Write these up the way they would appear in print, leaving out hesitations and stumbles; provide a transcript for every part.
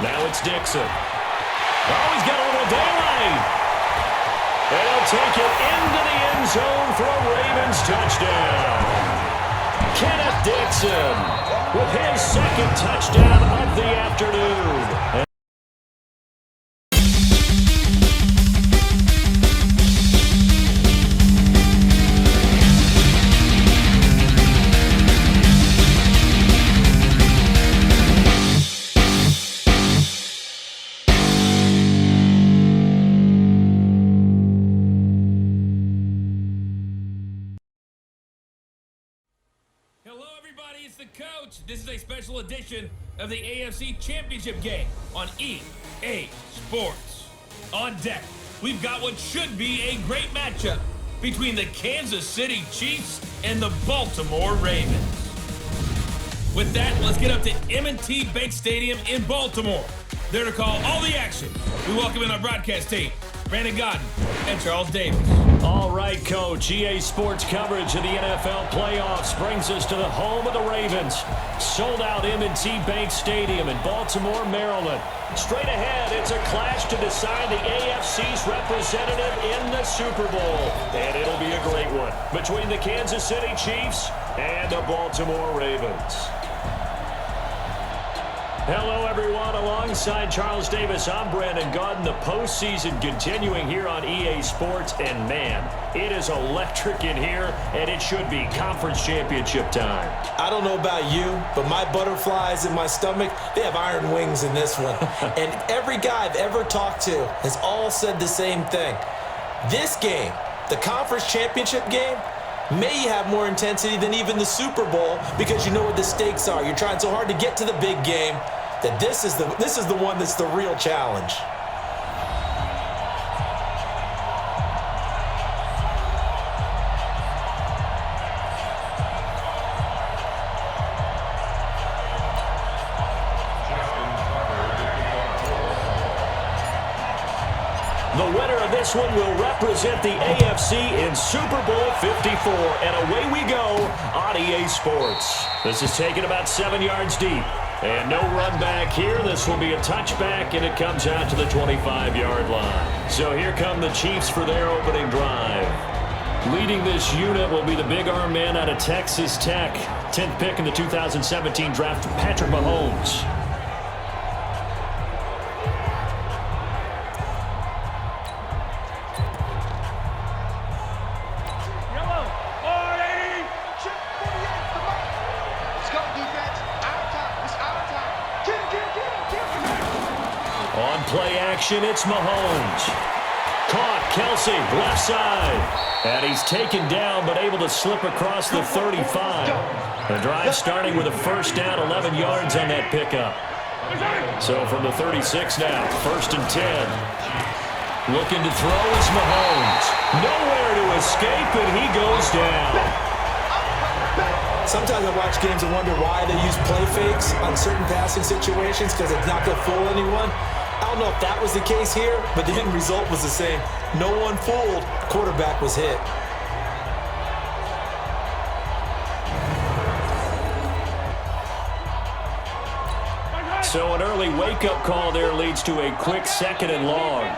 Now it's Dixon. Oh, he's got a little daylight. And he'll take it into the end zone for a Ravens touchdown. Kenneth Dixon with his second touchdown of the afternoon. Hello, everybody. It's the coach. This is a special edition of the AFC Championship game on EA Sports. On deck, we've got what should be a great matchup between the Kansas City Chiefs and the Baltimore Ravens. With that, let's get up to M&T Bank Stadium in Baltimore. There to call all the action, we welcome in our broadcast team, Brandon Godden and Charles Davis. All right, Coach. EA Sports coverage of the NFL playoffs brings us to the home of the Ravens. Sold-out M&T Bank Stadium in Baltimore, Maryland. Straight ahead, it's a clash to decide the AFC's representative in the Super Bowl. And it'll be a great one between the Kansas City Chiefs and the Baltimore Ravens. Hello, everyone. Alongside Charles Davis, I'm Brandon Godden. The postseason continuing here on EA Sports. And, man, it is electric in here, and it should be conference championship time. I don't know about you, but my butterflies in my stomach, they have iron wings in this one. And every guy I've ever talked to has all said the same thing. This game, the conference championship game, may have more intensity than even the Super Bowl because you know what the stakes are. You're trying so hard to get to the big game that this is the one that's the real challenge. The winner of this one will represent the AFC in Super Bowl 54. And away we go on EA Sports. This is taken about 7 yards deep. And no run back here. This will be a touchback, and it comes out to the 25-yard line. So here come the Chiefs for their opening drive. Leading this unit will be the big arm man out of Texas Tech. 10th pick in the 2017 draft, Patrick Mahomes. Play action, it's Mahomes. Caught, Kelsey, left side. And he's taken down, but able to slip across the 35. The drive starting with a first down, 11 yards on that pickup. So from the 36 now, 1st and 10. Looking to throw is Mahomes. Nowhere to escape, and he goes down. Sometimes I watch games and wonder why they use play fakes on certain passing situations because it's not going to fool anyone. I don't know if that was the case here, but the end result was the same. No one fooled. Quarterback was hit. So an early wake-up call there leads to a quick 2nd and long.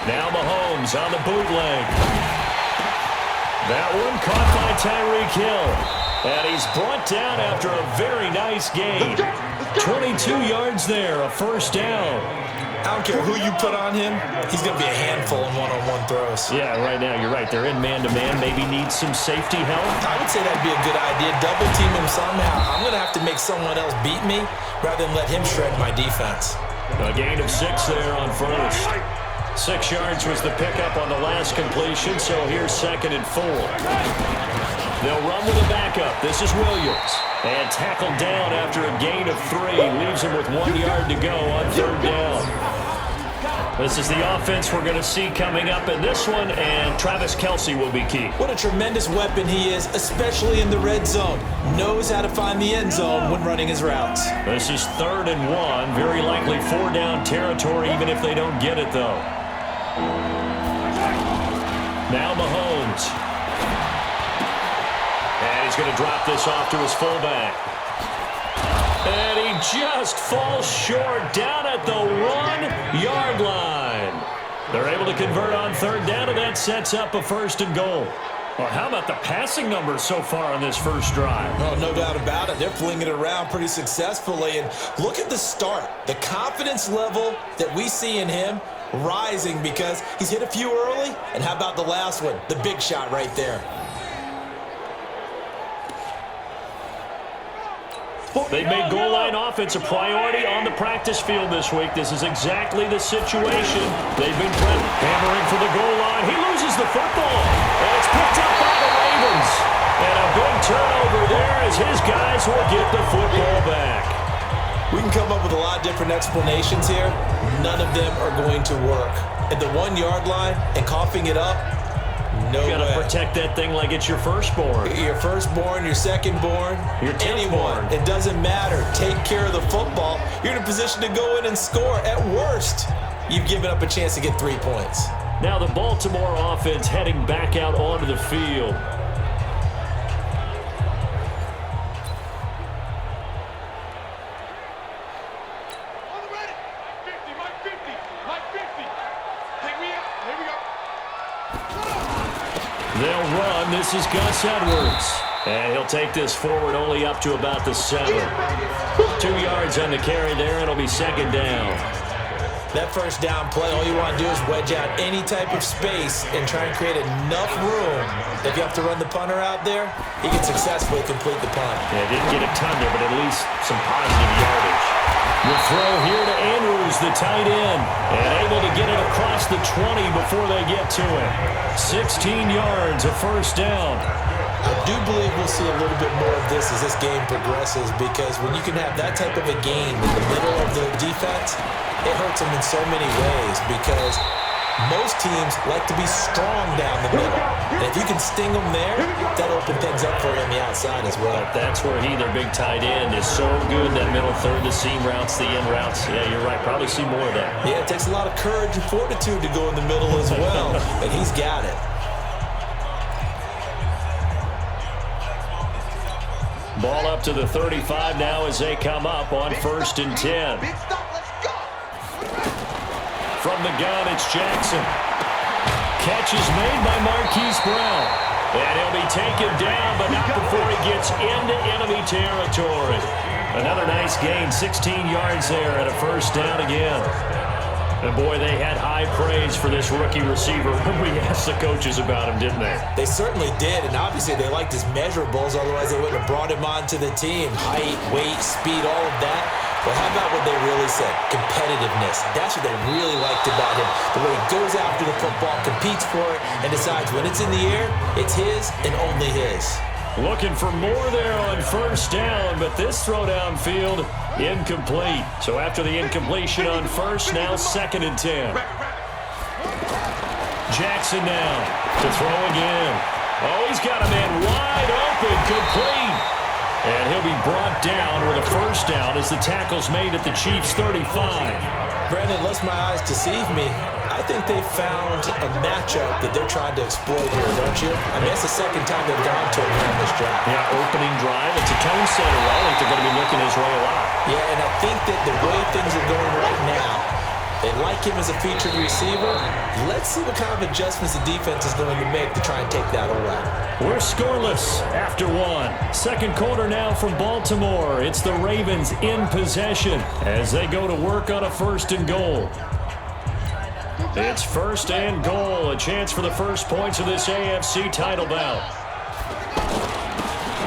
Now Mahomes on the bootleg. That one caught by Tyreek Hill. And he's brought down after a very nice gain. 22 yards there, a first down. I don't care who you put on him, he's going to be a handful in one-on-one throws. Yeah, right now, you're right. They're in man-to-man. Maybe needs some safety help. I would say that'd be a good idea. Double team him somehow. I'm going to have to make someone else beat me rather than let him shred my defense. A gain of 6 there on first. 6 yards was the pickup on the last completion, so here's 2nd and 4. They'll run with a backup. This is Williams. And tackled down after a gain of 3. Leaves him with 1 yard to go on 3rd down. This is the offense we're going to see coming up in this one, and Travis Kelce will be key. What a tremendous weapon he is, especially in the red zone. Knows how to find the end zone when running his routes. This is 3rd and 1. Very likely 4-down territory, even if they don't get it, though. Now Mahomes. And he's going to drop this off to his fullback. And he just falls short down at the 1-yard line. They're able to convert on third down, and that sets up a first and goal. Well, how about the passing numbers so far on this first drive? Oh, no doubt about it. They're flinging it around pretty successfully. And look at the start. The confidence level that we see in him rising because he's hit a few early. And how about the last one? The big shot right there. They've made goal line offense a priority on the practice field this week. This is exactly the situation they've been hammering for the goal line. He loses the football, and it's picked up by the Ravens. And a big turnover there as his guys will get the football back. We can come up with a lot of different explanations here. None of them are going to work. At the 1-yard line and coughing it up, no way. You got to protect that thing like it's your firstborn. Your firstborn, your secondborn, your anyone. It doesn't matter. Take care of the football. You're in a position to go in and score. At worst, you've given up a chance to get 3 points. Now the Baltimore offense heading back out onto the field. They'll run. This is Gus Edwards. And he'll take this forward only up to about the 7. 2 yards on the carry there. It'll be second down. That first down play, all you want to do is wedge out any type of space and try and create enough room. If you have to run the punter out there, he can successfully complete the punt. Yeah, didn't get a ton there, but at least some positive yardage. The throw here to Andrews, the tight end, and able to get it across the 20 before they get to it. 16 yards, a first down. I do believe we'll see a little bit more of this as this game progresses because when you can have that type of a game in the middle of the defense, it hurts them in so many ways because most teams like to be strong down the middle. And if you can sting them there, that'll open things up for you on the outside as well. But that's where their big tight end, is so good. That middle third, the seam routes, the in routes. Yeah, you're right. Probably see more of that. Yeah, it takes a lot of courage and fortitude to go in the middle as well. And he's got it. Ball up to the 35 now as they come up on 1st and 10. From the gun, it's Jackson. Catch is made by Marquise Brown. And he'll be taken down, but not before he gets into enemy territory. Another nice gain, 16 yards there and a first down again. And boy, they had high praise for this rookie receiver when we asked the coaches about him, didn't they? They certainly did, and obviously they liked his measurables, otherwise they wouldn't have brought him onto the team. Height, weight, speed, all of that. But how about what they really said? Competitiveness. That's what they really liked about him. The way he goes after the football, competes for it, and decides when it's in the air, it's his and only his. Looking for more there on first down, but this throw downfield, incomplete. So after the incompletion on first, now 2nd and 10. Jackson now to throw again. Oh, he's got a man wide open, complete. And he'll be brought down with a first down as the tackle's made at the Chiefs' 35. Brandon, unless my eyes deceive me, I think they found a matchup that they're trying to exploit here, don't you? I mean, it's the second time they've gone to him on this drive. Yeah, opening drive. It's a tone setter. I think they're going to be looking his way a lot. Yeah, and I think that the way things are going right now, they like him as a featured receiver. Let's see what kind of adjustments the defense is going to make to try and take that away. We're scoreless after 1. Second quarter now from Baltimore. It's the Ravens in possession as they go to work on a 1st and goal. It's 1st and goal, a chance for the first points of this AFC title bout.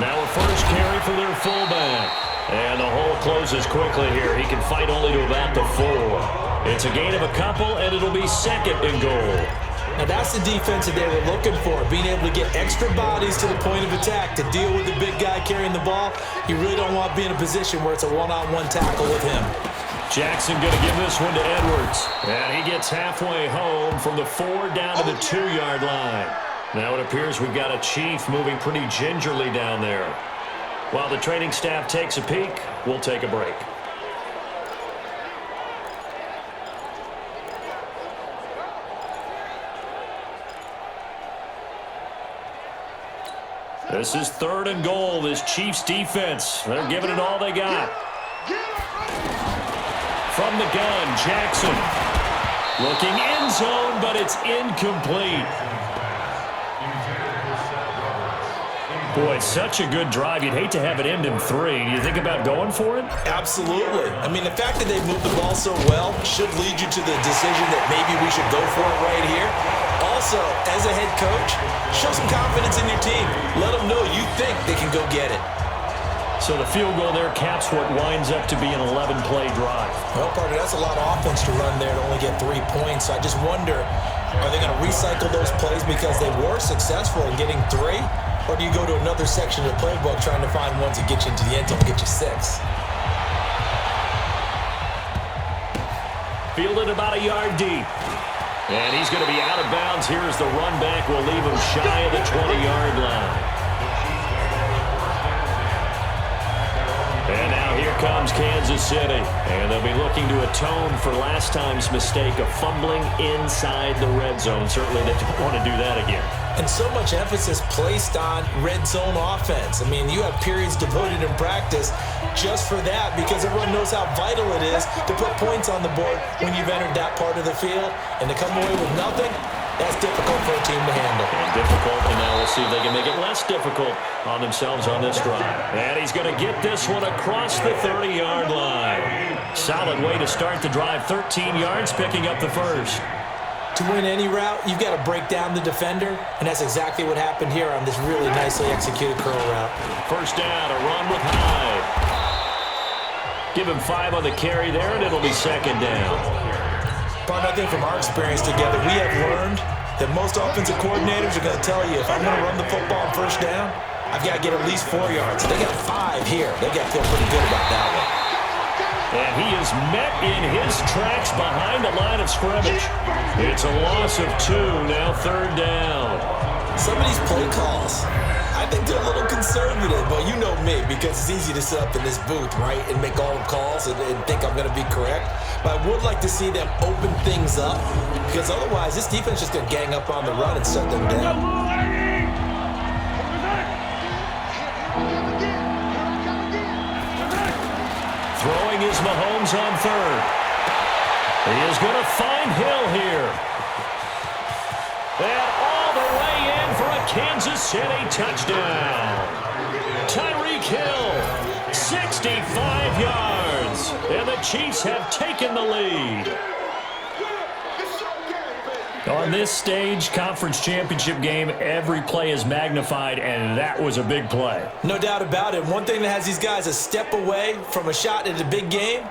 Now a first carry for their fullback. And the hole closes quickly here. He can fight only to about the 4. It's a gain of a couple, and it'll be 2nd and goal. Now that's the defense that they were looking for, being able to get extra bodies to the point of attack to deal with the big guy carrying the ball. You really don't want to be in a position where it's a one-on-one tackle with him. Jackson going to give this one to Edwards. And he gets halfway home from the 4 down to the 2-yard line. Now it appears we've got a Chief moving pretty gingerly down there. While the training staff takes a peek, we'll take a break. This is 3rd and goal. This Chiefs defense, they're giving it all they got. From the gun, Jackson. Looking end zone, but it's incomplete. Boy, such a good drive. You'd hate to have it end in 3. Do you think about going for it? Absolutely. I mean, the fact that they moved the ball so well should lead you to the decision that maybe we should go for it right here. Also, as a head coach, show some confidence in your team. Let them know you think they can go get it. So the field goal there caps what winds up to be an 11-play drive. Well, partner, that's a lot of offense to run there to only get 3 points. So I just wonder, are they going to recycle those plays because they were successful in getting 3? Or do you go to another section of the playbook trying to find ones that get you into the end zone and get you 6? Fielded about a yard deep. And he's going to be out of bounds. Here's the run back. We'll leave him shy of the 20-yard line. And now here comes Kansas City. And they'll be looking to atone for last time's mistake of fumbling inside the red zone. Certainly they don't want to do that again. And so much emphasis placed on red zone offense. I mean, you have periods devoted in practice just for that because everyone knows how vital it is to put points on the board when you've entered that part of the field. And to come away with nothing, that's difficult for a team to handle. And difficult, and now we'll see if they can make it less difficult on themselves on this drive. And he's going to get this one across the 30-yard line. Solid way to start the drive. 13 yards, picking up the first. To win any route, you've got to break down the defender, and that's exactly what happened here on this really nicely executed curl route. First down, a run with Hyde. Give him 5 on the carry there, and it'll be second down. Partner, I think from our experience together, we have learned that most offensive coordinators are going to tell you, if I'm going to run the football on first down, I've got to get at least 4 yards. They got 5 here. They got to feel pretty good about that one. And he is met in his tracks behind the line of scrimmage. It's a loss of 2, now third down. Some of these play calls, I think they're a little conservative, but you know me, because it's easy to sit up in this booth, right, and make all the calls and think I'm going to be correct. But I would like to see them open things up, because otherwise this defense is just going to gang up on the run and shut them down. Throwing is Mahomes on third. He is going to find Hill here. And all the way in for a Kansas City touchdown. Tyreek Hill, 65 yards. And the Chiefs have taken the lead. On this stage, conference championship game, every play is magnified, and that was a big play. No doubt about it. One thing that has these guys a step away from a shot at a big game,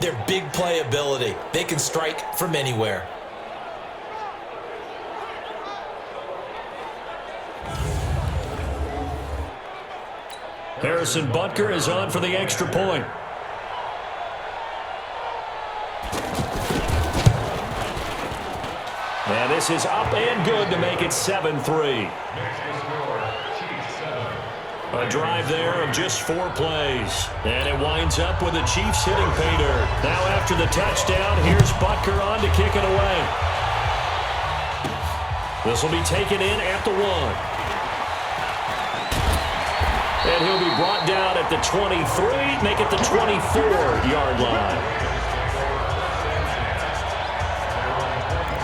their big play ability. They can strike from anywhere. Harrison Butker is on for the extra point. And this is up and good to make it 7-3. A drive there of just 4 plays. And it winds up with the Chiefs hitting pay dirt. Now after the touchdown, here's Butker on to kick it away. This will be taken in at the 1. And he'll be brought down at the 23, make it the 24-yard line.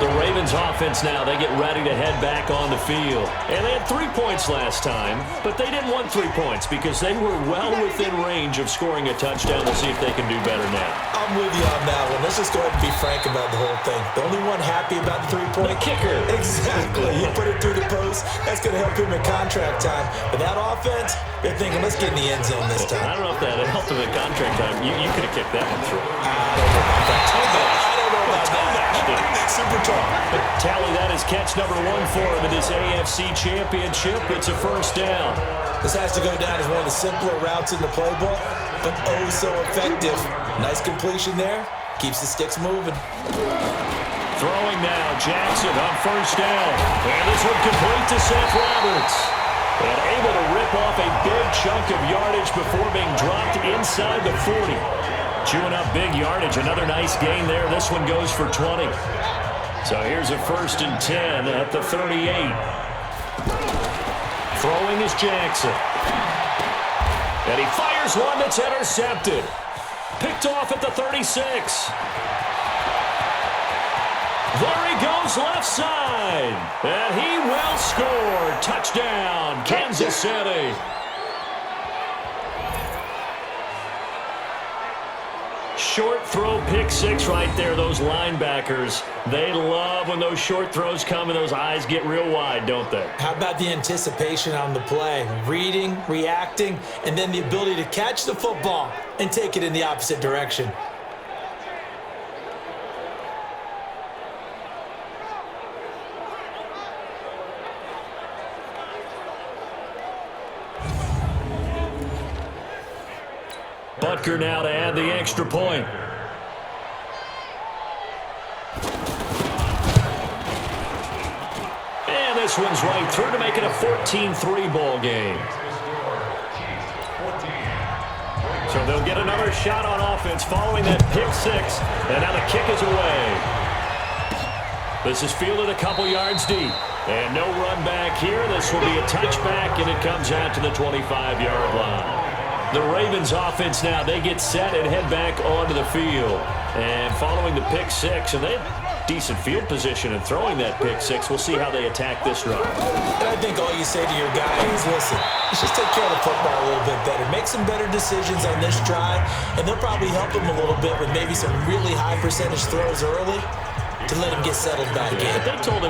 The Ravens offense now, they get ready to head back on the field. And they had 3 points last time, but they didn't want 3 points because they were well within range of scoring a touchdown. We'll see if they can do better now. I'm with you on that one. Let's just go ahead and be frank about the whole thing. The only one happy about the 3-point? The kicker. Exactly. He put it through the post. That's going to help him in contract time. But that offense, they're thinking, let's get in the end zone this time. I don't know if that helped him in contract time. You could have kicked that one through. I don't know about that. Super talk. Tally, that is catch number 1 for him in this AFC Championship. It's a first down. This has to go down as one of the simpler routes in the playbook, but oh so effective. Nice completion there. Keeps the sticks moving. Throwing now, Jackson on first down. And this one complete to Seth Roberts. And able to rip off a big chunk of yardage before being dropped inside the 40. Chewing up big yardage. Another nice gain there. This one goes for 20. So here's a 1st and 10 at the 38. Throwing is Jackson. And he fires one that's intercepted. Picked off at the 36. There he goes left side. And he will score. Touchdown, Kansas City. Short throw pick six right there. Those linebackers, they love when those short throws come and those eyes get real wide, don't they? How about the anticipation on the play? Reading, reacting, and then the ability to catch the football and take it in the opposite direction. Butker now to add the extra point. And this one's right through to make it a 14-3 ball game. So they'll get another shot on offense following that pick six. And now the kick is away. This is fielded a couple yards deep. And no run back here. This will be a touchback, and it comes out to the 25-yard line. The Ravens offense now, they get set and head back onto the field. And following the pick six, and they have decent field position and throwing that pick six. We'll see how they attack this drive. And I think all you say to your guy is, listen, let's just take care of the football a little bit better. Make some better decisions on this drive, and they'll probably help him a little bit with maybe some really high percentage throws early to let him get settled back in. They told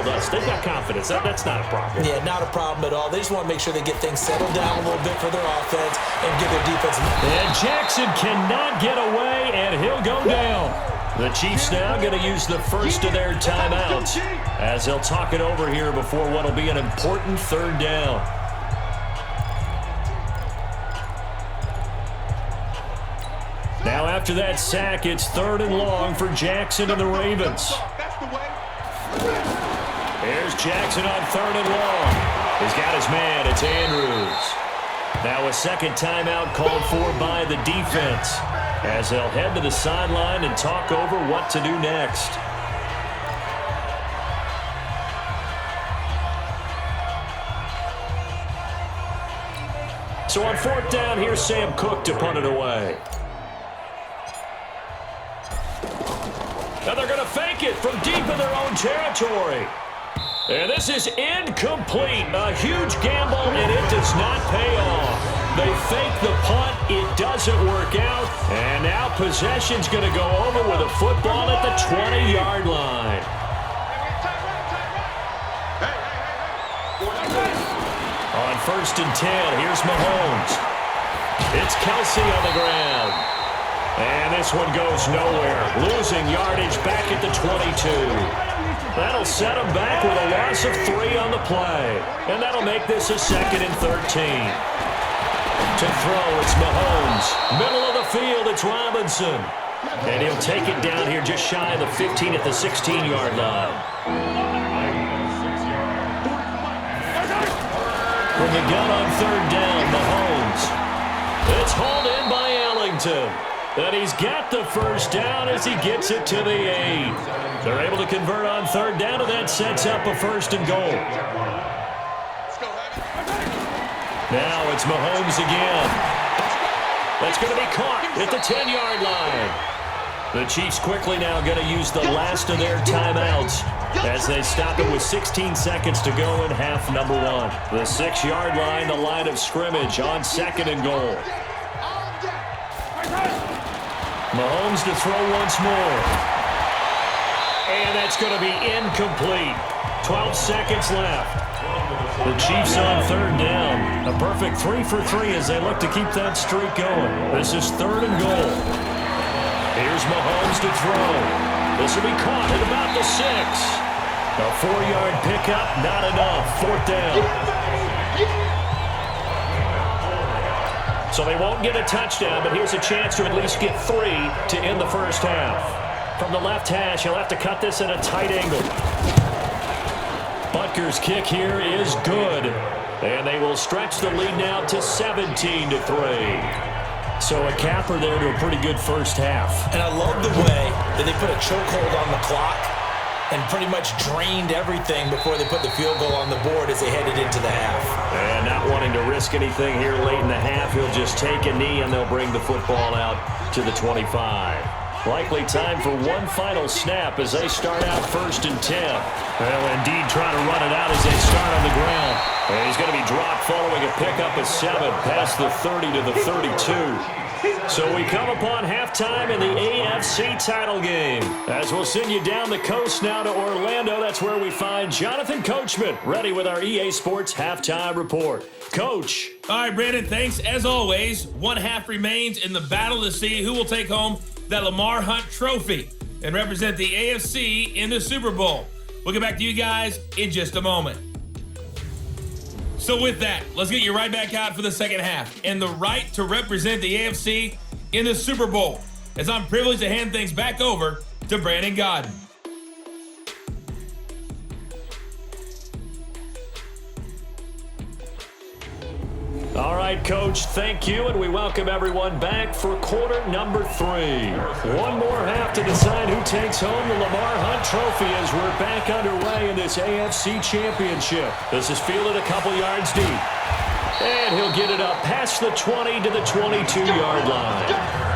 us they've got confidence. That's not a problem. Yeah, not a problem at all. They just want to make sure they get things settled down a little bit for their offense and give their defense. And Jackson cannot get away, and he'll go down. The Chiefs now going to use the first of their timeouts as they'll talk it over here before what will be an important third down. Now after that sack, it's 3rd and long for Jackson and the Ravens. Here's Jackson on 3rd and long. He's got his man. It's Andrews. Now a second timeout called for by the defense as they'll head to the sideline and talk over what to do next. So on 4th down, here's Sam Cook to punt it away. Now they're going to fake it from deep in their own territory. And this is incomplete. A huge gamble, and it does not pay off. They fake the punt. It doesn't work out. And now possession's going to go over with a football at the 20-yard line. On 1st and 10, here's Mahomes. It's Kelsey on the ground. And this one goes nowhere. Losing yardage back at the 22. That'll set him back with a loss of 3 on the play. And that'll make this a 2nd and 13. To throw, it's Mahomes. Middle of the field, it's Robinson. And he'll take it down here just shy of the 15 at the 16-yard line. From the gun on 3rd down, Mahomes. It's hauled in by Ellington. And he's got the first down as he gets it to the 8. They're able to convert on 3rd down, and that sets up a 1st and goal. Now it's Mahomes again. That's going to be caught at the 10-yard line. The Chiefs quickly now going to use the last of their timeouts as they stop it with 16 seconds to go in half number 1. The 6-yard line, the line of scrimmage on 2nd and goal. Mahomes to throw once more. And that's going to be incomplete. 12 seconds left. The Chiefs on 3rd down. A perfect 3 for 3 as they look to keep that streak going. This is 3rd and goal. Here's Mahomes to throw. This will be caught at about the 6. A 4-yard pickup, not enough. 4th down. So they won't get a touchdown, but here's a chance to at least get 3 to end the first half. From the left hash, he'll have to cut this at a tight angle. Butker's kick here is good. And they will stretch the lead now to 17-3. So a capper there to a pretty good first half. And I love the way that they put a chokehold on the clock and pretty much drained everything before they put the field goal on the board as they headed into the half. And not wanting to risk anything here late in the half, he'll just take a knee and they'll bring the football out to the 25. Likely time for one final snap as they start out 1st and 10. Well, indeed, trying to run it out as they start on the ground. And he's going to be dropped following a pickup of 7 past the 30 to the 32. So we come upon halftime in the AFC title game. As we'll send you down the coast now to Orlando, that's where we find Jonathan Coachman, ready with our EA Sports halftime report. Coach. All right, Brandon, thanks. As always, one half remains in the battle to see who will take home that Lamar Hunt trophy and represent the AFC in the Super Bowl. We'll get back to you guys in just a moment. So with that, let's get you right back out for the second half and the right to represent the AFC in the Super Bowl, as I'm privileged to hand things back over to Brandon Godden. All right, Coach, thank you, and we welcome everyone back for quarter number 3. One more half to decide who takes home the Lamar Hunt trophy as we're back underway in this AFC Championship. This is fielded a couple yards deep, and he'll get it up past the 20 to the 22-yard line.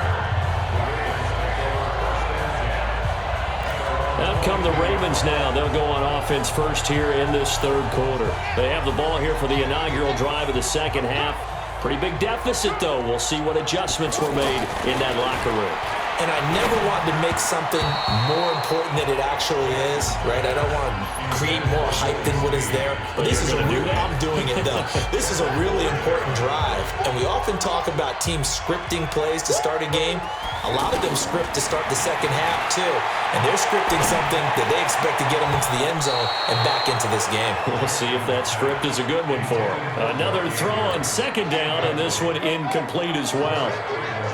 Out come the Ravens now. They'll go on offense first here in this third quarter. They have the ball here for the inaugural drive of the second half. Pretty big deficit, though. We'll see what adjustments were made in that locker room. And I never want to make something more important than it actually is, right? I don't want to create more hype than what is there. But this is I'm doing it, though. This is a really important drive. And we often talk about teams scripting plays to start a game. A lot of them script to start the second half, too. And they're scripting something that they expect to get them into the end zone and back into this game. We'll see if that script is a good one for them. Another throw on second down, and this one incomplete as well.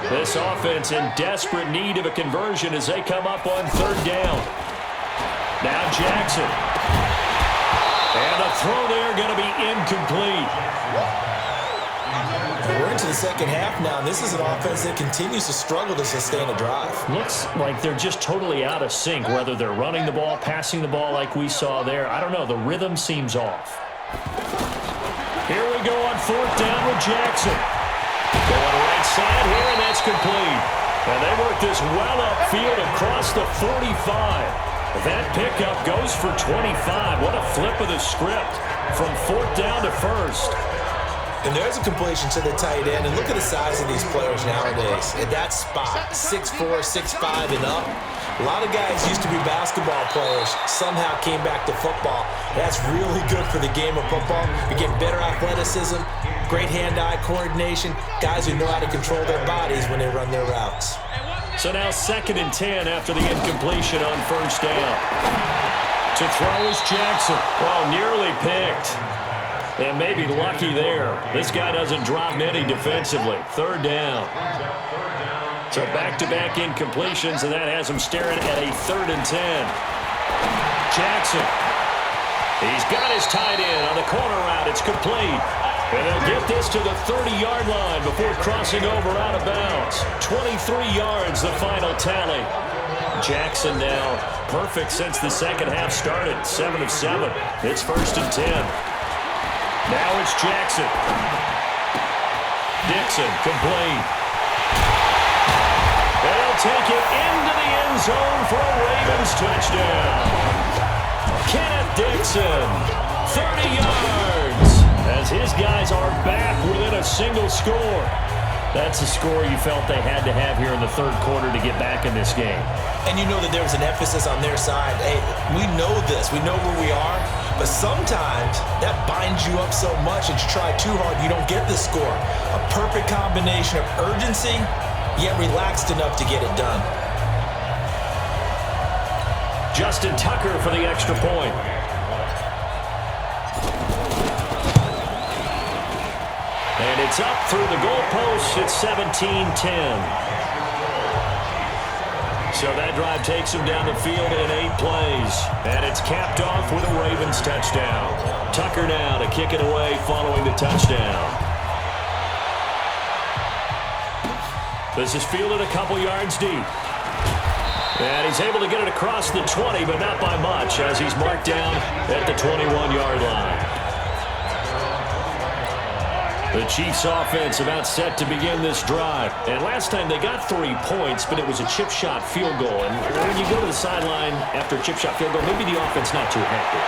This offense in desperate need of a conversion as they come up on third down. Now Jackson. And a throw there going to be incomplete. We're into the second half now, and this is an offense that continues to struggle to sustain a drive. Looks like they're just totally out of sync, whether they're running the ball, passing the ball like we saw there. I don't know. The rhythm seems off. Here we go on fourth down with Jackson. Going right side here, and that's complete. And they work this well upfield across the 45. That pickup goes for 25. What a flip of the script from fourth down to first. And there's a completion to the tight end. And look at the size of these players nowadays. At that spot, 6'4", 6'5", and up. A lot of guys used to be basketball players, somehow came back to football. That's really good for the game of football. You get better athleticism, great hand-eye coordination, guys who know how to control their bodies when they run their routes. So now 2nd and 10 after the incompletion on first down. To throw is Jackson. Well, nearly picked. And maybe lucky there. This guy doesn't drop many defensively. Third down. So back-to-back incompletions, and that has him staring at a 3rd and 10. Jackson. He's got his tight end on the corner route. It's complete. And they'll get this to the 30-yard line before crossing over out of bounds. 23 yards, the final tally. Jackson now perfect since the second half started. 7 of 7. It's 1st and 10. Now it's Jackson. Dixon, complete. They'll take it into the end zone for a Ravens touchdown. Kenneth Dixon, 30 yards, as his guys are back within a single score. That's the score you felt they had to have here in the third quarter to get back in this game. And you know that there was an emphasis on their side. Hey, we know this. We know where we are. But sometimes that binds you up so much that you try too hard, you don't get the score. A perfect combination of urgency, yet relaxed enough to get it done. Justin Tucker for the extra point. And it's up through the goalposts. It's 17-10. So that drive takes him down the field in 8 plays. And it's capped off with a Ravens touchdown. Tucker now to kick it away following the touchdown. This is fielded a couple yards deep. And he's able to get it across the 20, but not by much, as he's marked down at the 21-yard line. The Chiefs offense about set to begin this drive. And last time they got 3 points, but it was a chip shot field goal. And when you go to the sideline after a chip shot field goal, maybe the offense not too happy.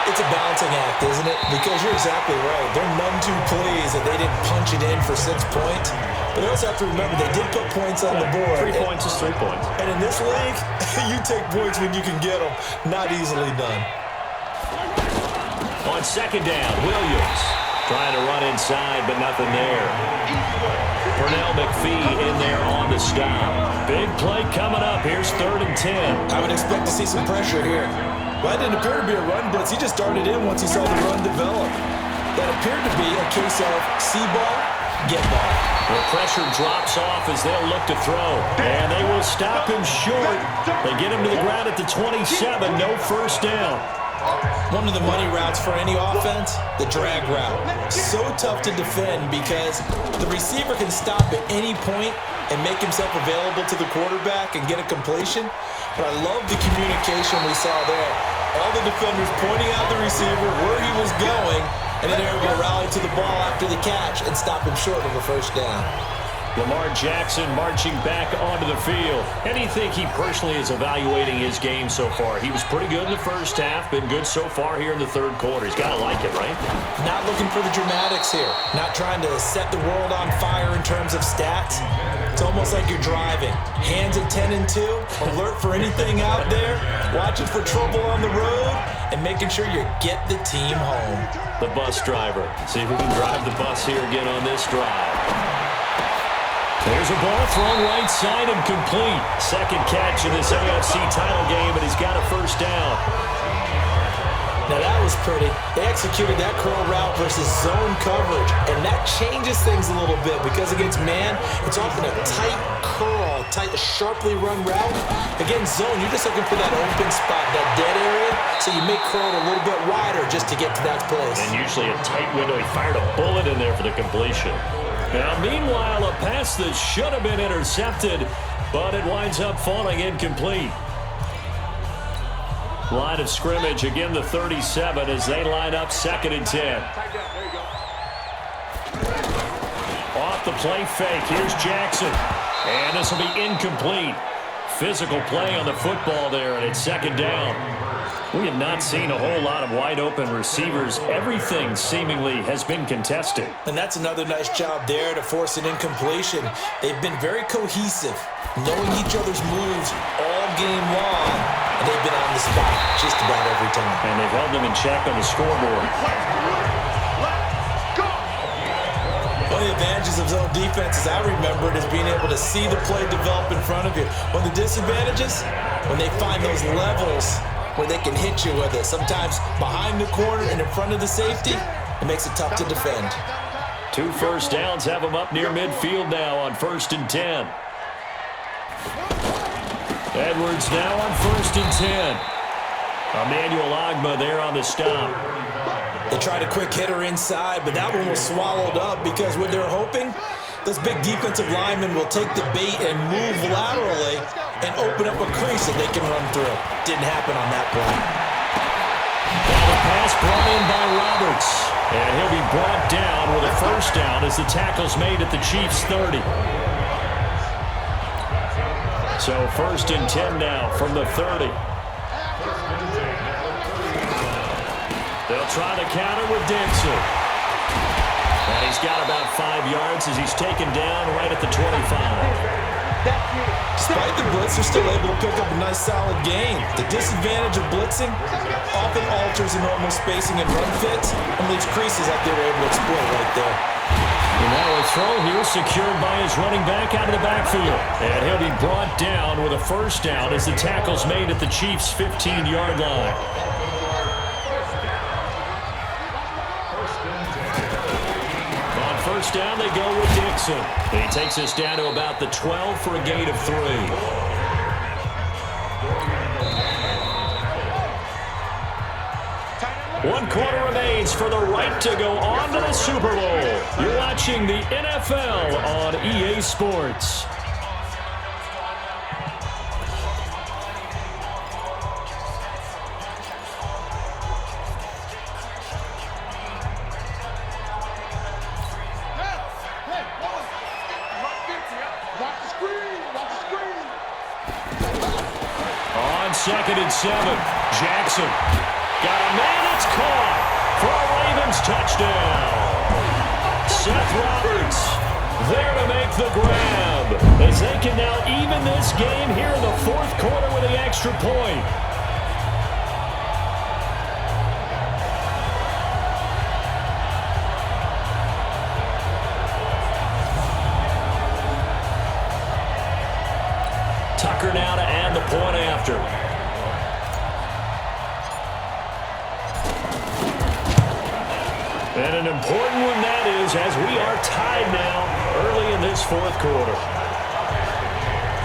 It's a balancing act, isn't it? Because you're exactly right. They're none too pleased that they didn't punch it in for 6 points. But they also have to remember they did put points on the board. 3 points is 3 points. And in this league, you take points when you can get them. Not easily done. On second down, Williams trying to run inside, but nothing there. Pernell McPhee in there on the stop. Big play coming up. Here's 3rd and 10. I would expect to see some pressure here. Well, that didn't appear to be a run blitz. He just started in once he saw the run develop. That appeared to be a case of see ball, get ball. The pressure drops off as they'll look to throw. And they will stop him short. They get him to the ground at the 27. No first down. One of the money routes for any offense, the drag route. So tough to defend because the receiver can stop at any point and make himself available to the quarterback and get a completion. But I love the communication we saw there. All the defenders pointing out the receiver, where he was going, and then they're able to rally to the ball after the catch and stop him short of a first down. Lamar Jackson marching back onto the field. And do you think he personally is evaluating his game so far? He was pretty good in the first half, been good so far here in the third quarter. He's got to like it, right? Not looking for the dramatics here. Not trying to set the world on fire in terms of stats. It's almost like you're driving. Hands at 10 and 2, alert for anything out there, watching for trouble on the road, and making sure you get the team home. The bus driver. See if we can drive the bus here again on this drive. There's a ball thrown right side and complete. Second catch in this AFC title game, and he's got a first down. Now that was pretty. They executed that curl route versus zone coverage, and that changes things a little bit because against man, it's often a tight curl, tight, sharply run route. Against zone, you're just looking for that open spot, that dead area, so you make curl a little bit wider just to get to that place. And usually a tight window. He fired a bullet in there for the completion. Now, meanwhile, a pass that should have been intercepted, but it winds up falling incomplete. Line of scrimmage, again the 37 as they line up 2nd and 10. Off the play fake, here's Jackson. And this will be incomplete. Physical play on the football there, and it's 2nd down. We have not seen a whole lot of wide-open receivers. Everything seemingly has been contested. And that's another nice job there to force an incompletion. They've been very cohesive, knowing each other's moves all game long, and they've been on the spot just about every time. And they've held them in check on the scoreboard. One of the advantages of zone defense, as I remember it, is being able to see the play develop in front of you. One of the disadvantages, when they find those levels where they can hit you with it. Sometimes behind the corner and in front of the safety, it makes it tough to defend. 2 first downs have them up near midfield now on 1st and 10. Edwards now on 1st and 10. Emmanuel Agba there on the stop. They tried a quick hitter inside, but that one was swallowed up because what they're hoping, those big defensive linemen will take the bait and move laterally and open up a crease that they can run through. Didn't happen on that play. Now the pass brought in by Roberts. And he'll be brought down with a first down as the tackle's made at the Chiefs' 30. So 1st and 10 now from the 30. They'll try the counter with Dixon. And he's got about 5 yards as he's taken down right at the 25. Despite the blitz, they're still able to pick up a nice solid gain. The disadvantage of blitzing often alters the normal spacing and run fits and leaves creases like they were able to exploit right there. And now a throw here secured by his running back out of the backfield. And he'll be brought down with a first down as the tackle's made at the Chiefs' 15-yard line. First down, they go with Dixon. He takes us down to about the 12 for a gain of 3. One quarter remains for the right to go on to the Super Bowl. You're watching the NFL on EA Sports. 2nd and 7. Jackson got a man. It's caught for a Ravens touchdown. Seth Roberts there to make the grab, as they can now even this game here in the 4th quarter with the extra point. Tucker now to add the point after. And an important one that is, as we are tied now early in this 4th quarter.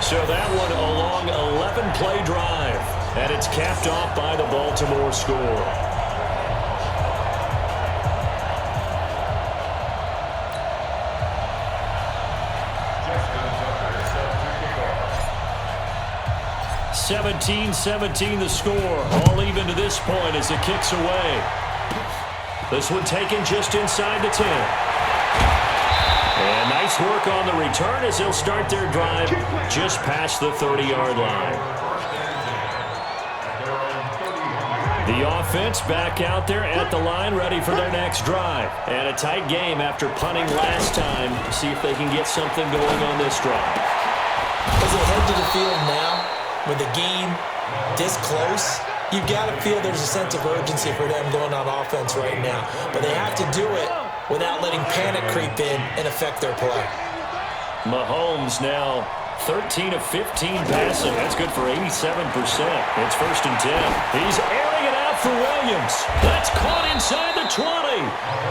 So that one a long 11-play drive, and it's capped off by the Baltimore score. (17-17) the score, all even to this point as it kicks away. This one taken just inside the 10. And nice work on the return as they'll start their drive just past the 30-yard line. The offense back out there at the line, ready for their next drive. And a tight game after punting last time. See if they can get something going on this drive. As they head to the field now, with the game this close, you've got to feel there's a sense of urgency for them going on offense right now. But they have to do it without letting panic creep in and affect their play. Mahomes now 13 of 15 passing. That's good for 87%. It's 1st and 10. He's airing it out for Williams. That's caught inside the 20.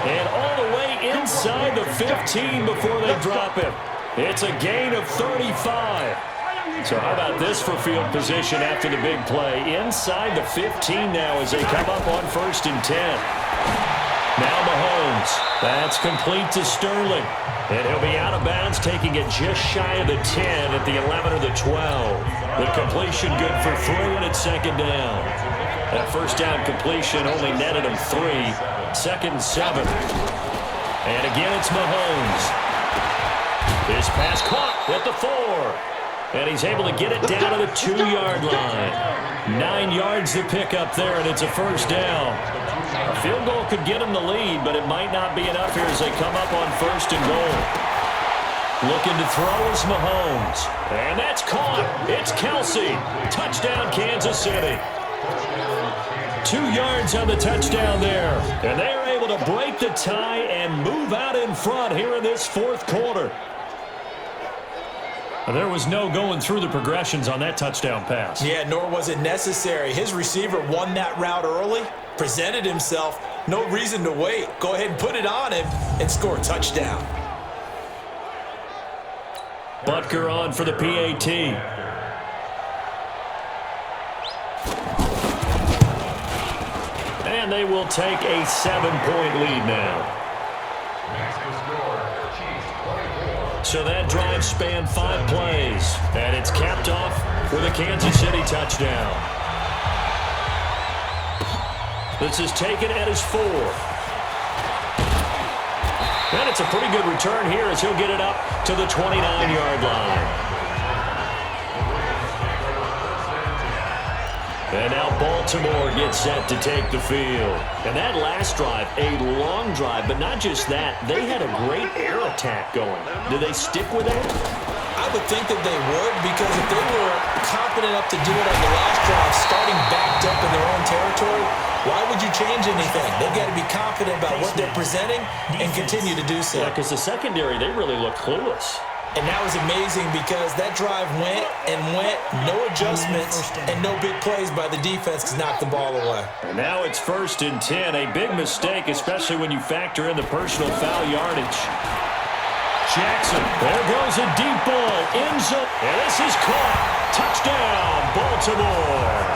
And all the way inside the 15 before they drop it. It's a gain of 35. So how about this for field position after the big play? Inside the 15 now as they come up on 1st and 10. Now Mahomes. That's complete to Sterling. And he'll be out of bounds, taking it just shy of the 10 at the 11 or the 12. The completion good for 3, and it's 2nd down. That 1st down completion only netted him 3. 2nd and 7. And again, it's Mahomes. His pass caught at the 4. And he's able to get it down to the 2-yard line. 9 yards to pick up there, and it's a 1st down. A field goal could get him the lead, but it might not be enough here as they come up on 1st and goal. Looking to throw is Mahomes. And that's caught. It's Kelsey. Touchdown, Kansas City. 2 yards on the touchdown there. And they are able to break the tie and move out in front here in this 4th quarter. There was no going through the progressions on that touchdown pass. Yeah, nor was it necessary. His receiver won that route early, presented himself, no reason to wait. Go ahead and put it on him and score a touchdown. Butker on for the PAT. And they will take a 7-point lead now. So that drive spanned 5 plays, and it's capped off with a Kansas City touchdown. This is taken at his 4. And it's a pretty good return here as he'll get it up to the 29-yard line. And now Baltimore gets set to take the field. And that last drive, a long drive, but not just that. They had a great air attack going. Do they stick with that? I would think that they would, because if they were confident enough to do it on the last drive, starting backed up in their own territory, why would you change anything? They've got to be confident about what they're presenting and continue to do so. Yeah, because the secondary, they really look clueless. And that was amazing because that drive went and went, no adjustments, and no big plays by the defense to knock the ball away. And now it's 1st and 10, a big mistake, especially when you factor in the personal foul yardage. Jackson, there goes a deep ball, end zone, and this is caught. Touchdown, Baltimore.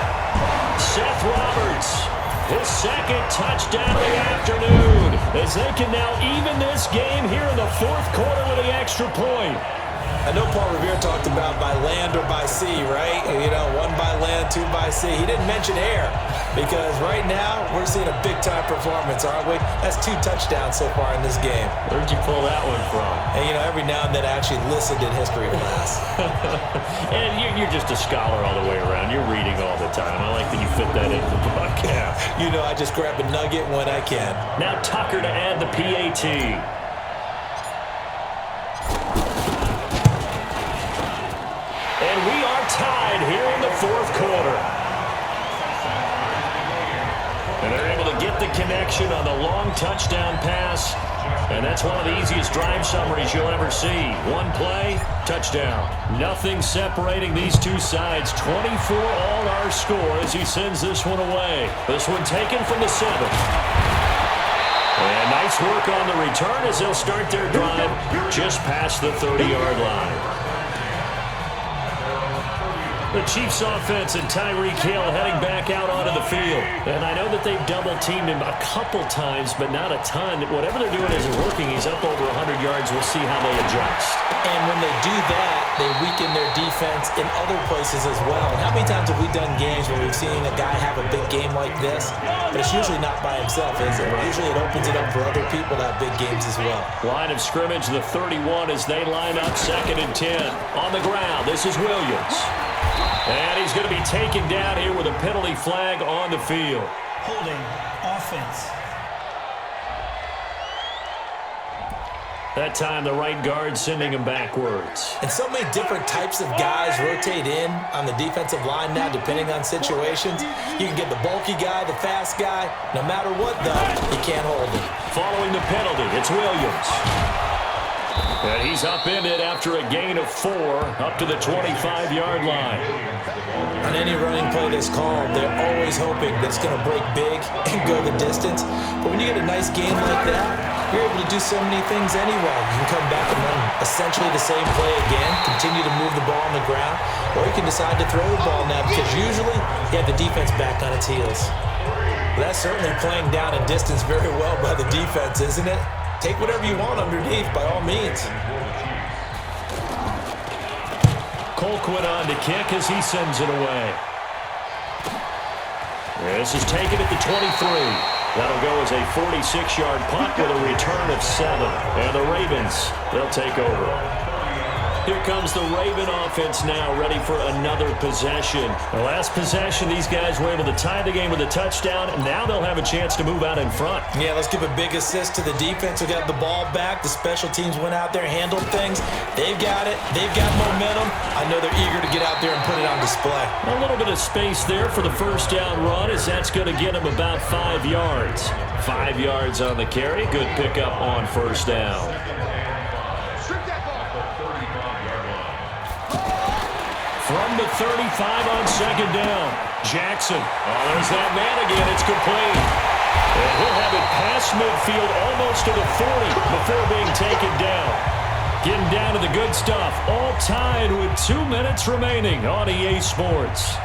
Seth Roberts, his 2nd touchdown of the afternoon, as they can now even this game here in the 4th quarter with the extra point. I know Paul Revere talked about by land or by sea, right? You know, one by land, two by sea. He didn't mention air because right now we're seeing a big-time performance, aren't we? That's 2 touchdowns so far in this game. Where'd you pull that one from? And, you know, every now and then I actually listened in history class. And you're just a scholar all the way around. You're reading all the time. I like that you fit that into the book. Yeah, you know, I just grab a nugget when I can. Now Tucker to add the PAT. And we are tied here in the 4th quarter. And they're able to get the connection on the long touchdown pass. And that's one of the easiest drive summaries you'll ever see. One play, touchdown. Nothing separating these two sides. 24 all our score as he sends this one away. This one taken from the 7. And nice work on the return as they'll start their drive just past the 30-yard line. The Chiefs offense and Tyreek Hill heading back out onto the field. And I know that they've double-teamed him a couple times, but not a ton. Whatever they're doing isn't working. He's up over 100 yards. We'll see how they adjust. And when they do that, they weaken their defense in other places as well. And how many times have we done games where we've seen a guy have a big game like this? But it's usually not by himself, is it? Usually it opens it up for other people to have big games as well. Line of scrimmage, the 31 as they line up 2nd and 10. On the ground, this is Williams. And he's going to be taken down here with a penalty flag on the field. Holding offense. That time the right guard sending him backwards. And so many different types of guys rotate in on the defensive line now depending on situations. You can get the bulky guy, the fast guy. No matter what, though, you can't hold him. Following the penalty, it's Williams. And he's upended after a gain of 4 up to the 25-yard line. On any running play that's called, they're always hoping that it's going to break big and go the distance. But when you get a nice game like that, you're able to do so many things anyway. You can come back and run essentially the same play again, continue to move the ball on the ground, or you can decide to throw the ball now because usually you have the defense back on its heels. But that's certainly playing down in distance very well by the defense, isn't it? Take whatever you want underneath, by all means. Colquitt on to kick as he sends it away. This is taken at the 23. That'll go as a 46-yard punt with a return of 7. And the Ravens, they'll take over. Here comes the Raven offense now, ready for another possession. The last possession, these guys were able to tie the game with a touchdown, and now they'll have a chance to move out in front. Yeah, let's give a big assist to the defense who got the ball back. The special teams went out there, handled things. They've got it. They've got momentum. I know they're eager to get out there and put it on display. A little bit of space there for the first down run, as that's going to get them about 5 yards. 5 yards on the carry. Good pickup on first down. From the 35 on second down, Jackson. Oh, there's that man again. It's complete. And he'll have it past midfield almost to the 40 before being taken down. Getting down to the good stuff. All tied with 2 minutes remaining on EA Sports.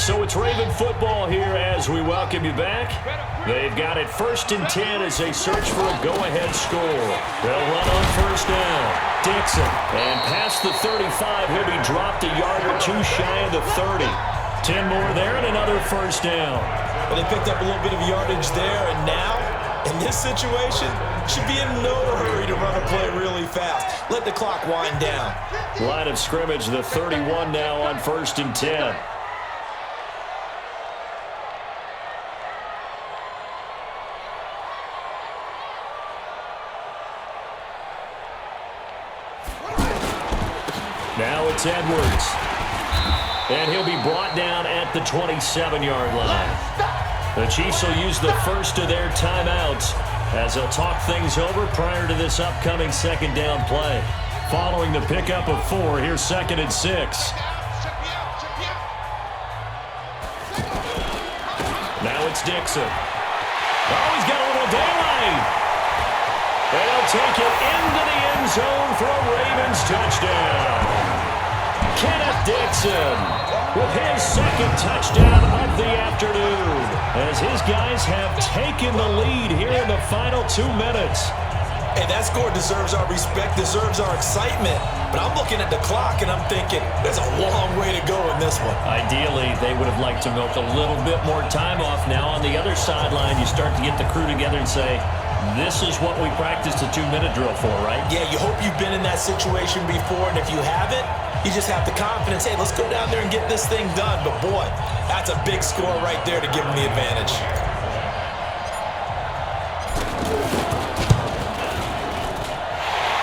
So it's Raven football here as we welcome you back. They've got it 1st and 10 as they search for a go-ahead score. They'll run on first down. Dixon. And past the 35, he'll be dropped a yard or 2 shy of the 30. 10 more there and another first down. Well, they picked up a little bit of yardage there, and now, in this situation, should be in no hurry to run a play really fast. Let the clock wind down. Line of scrimmage, the 31 now on 1st and 10. Now it's Edwards. And he'll be brought down at the 27-yard line. The Chiefs will use the first of their timeouts as they'll talk things over prior to this upcoming second down play. Following the pickup of 4, here's 2nd and 6. Now it's Dixon. Oh, he's got a little daylight. They'll take it into the end zone for a Ravens touchdown. Kenneth Dixon. with his second touchdown of the afternoon, as his guys have taken the lead here in the final 2 minutes. Hey, that score deserves our respect, deserves our excitement. But I'm looking at the clock and I'm thinking, there's a long way to go in this one. Ideally, they would have liked to milk a little bit more time off. Now on the other sideline, you start to get the crew together and say, this is what we practiced a 2-minute drill for, right? Yeah, you hope you've been in that situation before, and if you haven't, you just have the confidence, hey, let's go down there and get this thing done. But boy, that's a big score right there to give them the advantage.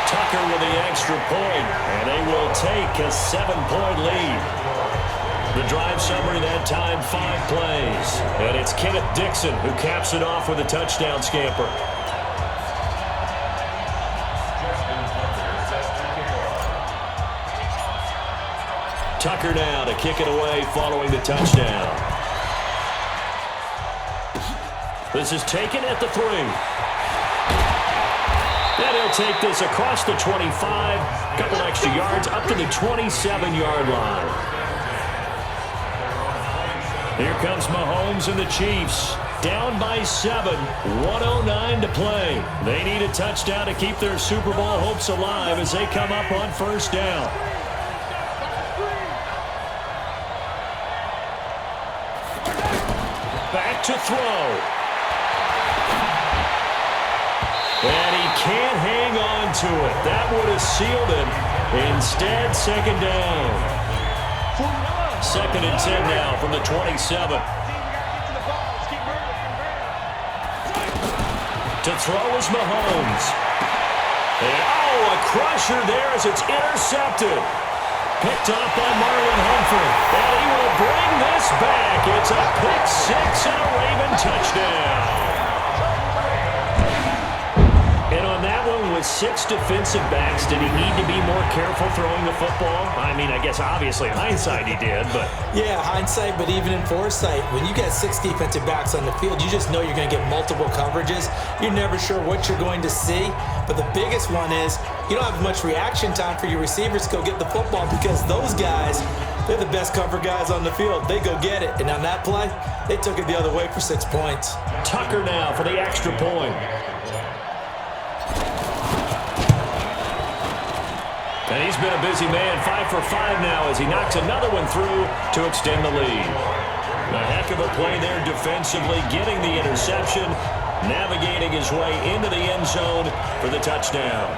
Tucker with the extra point, and they will take a 7-point lead. The drive summary that time, 5 plays. And it's Kenneth Dixon who caps it off with a touchdown scamper. Tucker now to kick it away following the touchdown. This is taken at the 3. And he'll take this across the 25, a couple extra yards up to the 27-yard line. Here comes Mahomes and the Chiefs. Down by 7, 1:09 to play. They need a touchdown to keep their Super Bowl hopes alive as they come up on first down. Back to throw. And he can't hang on to it. That would have sealed it. Instead, second down. 2nd and 10 now from the 27. To throw is Mahomes. And, a crusher there as it's intercepted. Picked off by Marlon Humphrey. And he will bring this back. It's a pick 6 and a Raven touchdown. And on that one, with 6 defensive backs, did he need to be more careful throwing the football? I mean, I guess obviously in hindsight he did, but... Yeah, hindsight, but even in foresight, when you got 6 defensive backs on the field, you just know you're going to get multiple coverages. You're never sure what you're going to see. But the biggest one is you don't have much reaction time for your receivers to go get the football because those guys, they're the best cover guys on the field. They go get it. And on that play, they took it the other way for 6 points. Tucker now for the extra point. And he's been a busy man, 5 for 5 now as he knocks another one through to extend the lead. A heck of a play there defensively, getting the interception, navigating his way into the end zone for the touchdown.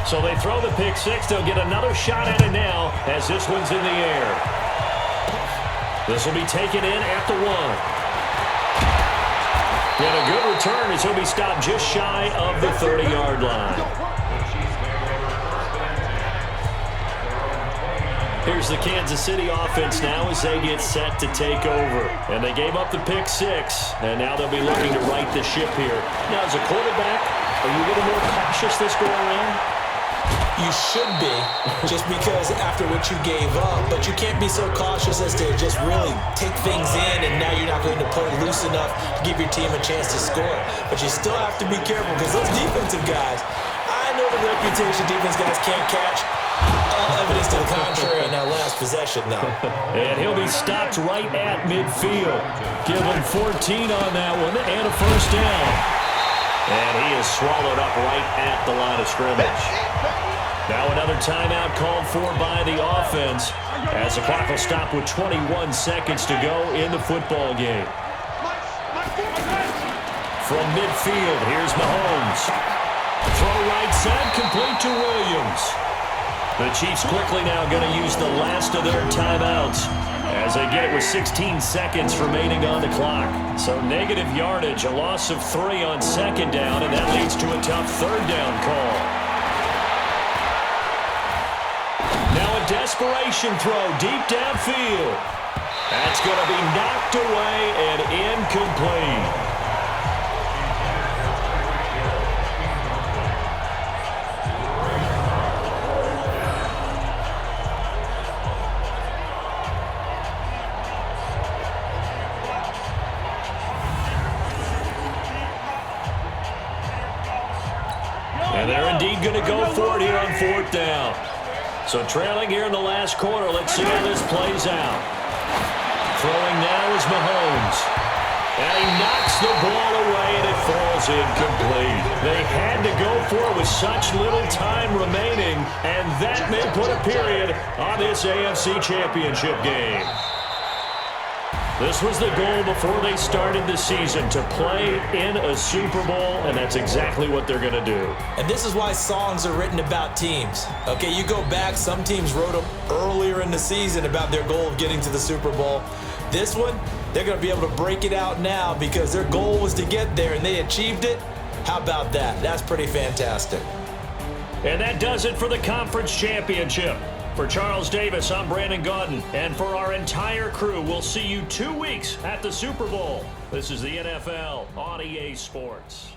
So they throw the pick 6. They'll get another shot at it now as this one's in the air. This will be taken in at the 1. And a good return as he'll be stopped just shy of the 30-yard line. Here's the Kansas City offense now as they get set to take over. And they gave up the pick 6, and now they'll be looking to right the ship here. Now, as a quarterback, are you a little more cautious this go around? You should be, just because after what you gave up, but you can't be so cautious as to just really take things in and now you're not going to play loose enough to give your team a chance to score. But you still have to be careful because those defensive guys, I know the reputation defense guys can't catch. All evidence to the contrary on that last possession, though. And he'll be stopped right at midfield. Give him 14 on that one and a first down. And he is swallowed up right at the line of scrimmage. Now another timeout called for by the offense as the clock will stop with 21 seconds to go in the football game. From midfield, here's Mahomes. Throw right side, complete to Williams. The Chiefs quickly now going to use the last of their timeouts as they get it with 16 seconds remaining on the clock. So negative yardage, a loss of 3 on second down, and that leads to a tough third down call. Now a desperation throw deep downfield. That's going to be knocked away and incomplete. And they're indeed going to go for it here on 4th down. So trailing here in the last quarter. Let's see how this plays out. Throwing now is Mahomes. And he knocks the ball away, and it falls incomplete. They had to go for it with such little time remaining, and that may put a period on this AFC Championship game. This was the goal before they started the season, to play in a Super Bowl, and that's exactly what they're going to do. And this is why songs are written about teams. Okay, you go back, some teams wrote them earlier in the season about their goal of getting to the Super Bowl. This one, they're going to be able to break it out now because their goal was to get there, and they achieved it. How about that? That's pretty fantastic. And that does it for the Conference Championship. For Charles Davis, I'm Brandon Gaudin. And for our entire crew, we'll see you 2 weeks at the Super Bowl. This is the NFL on EA Sports.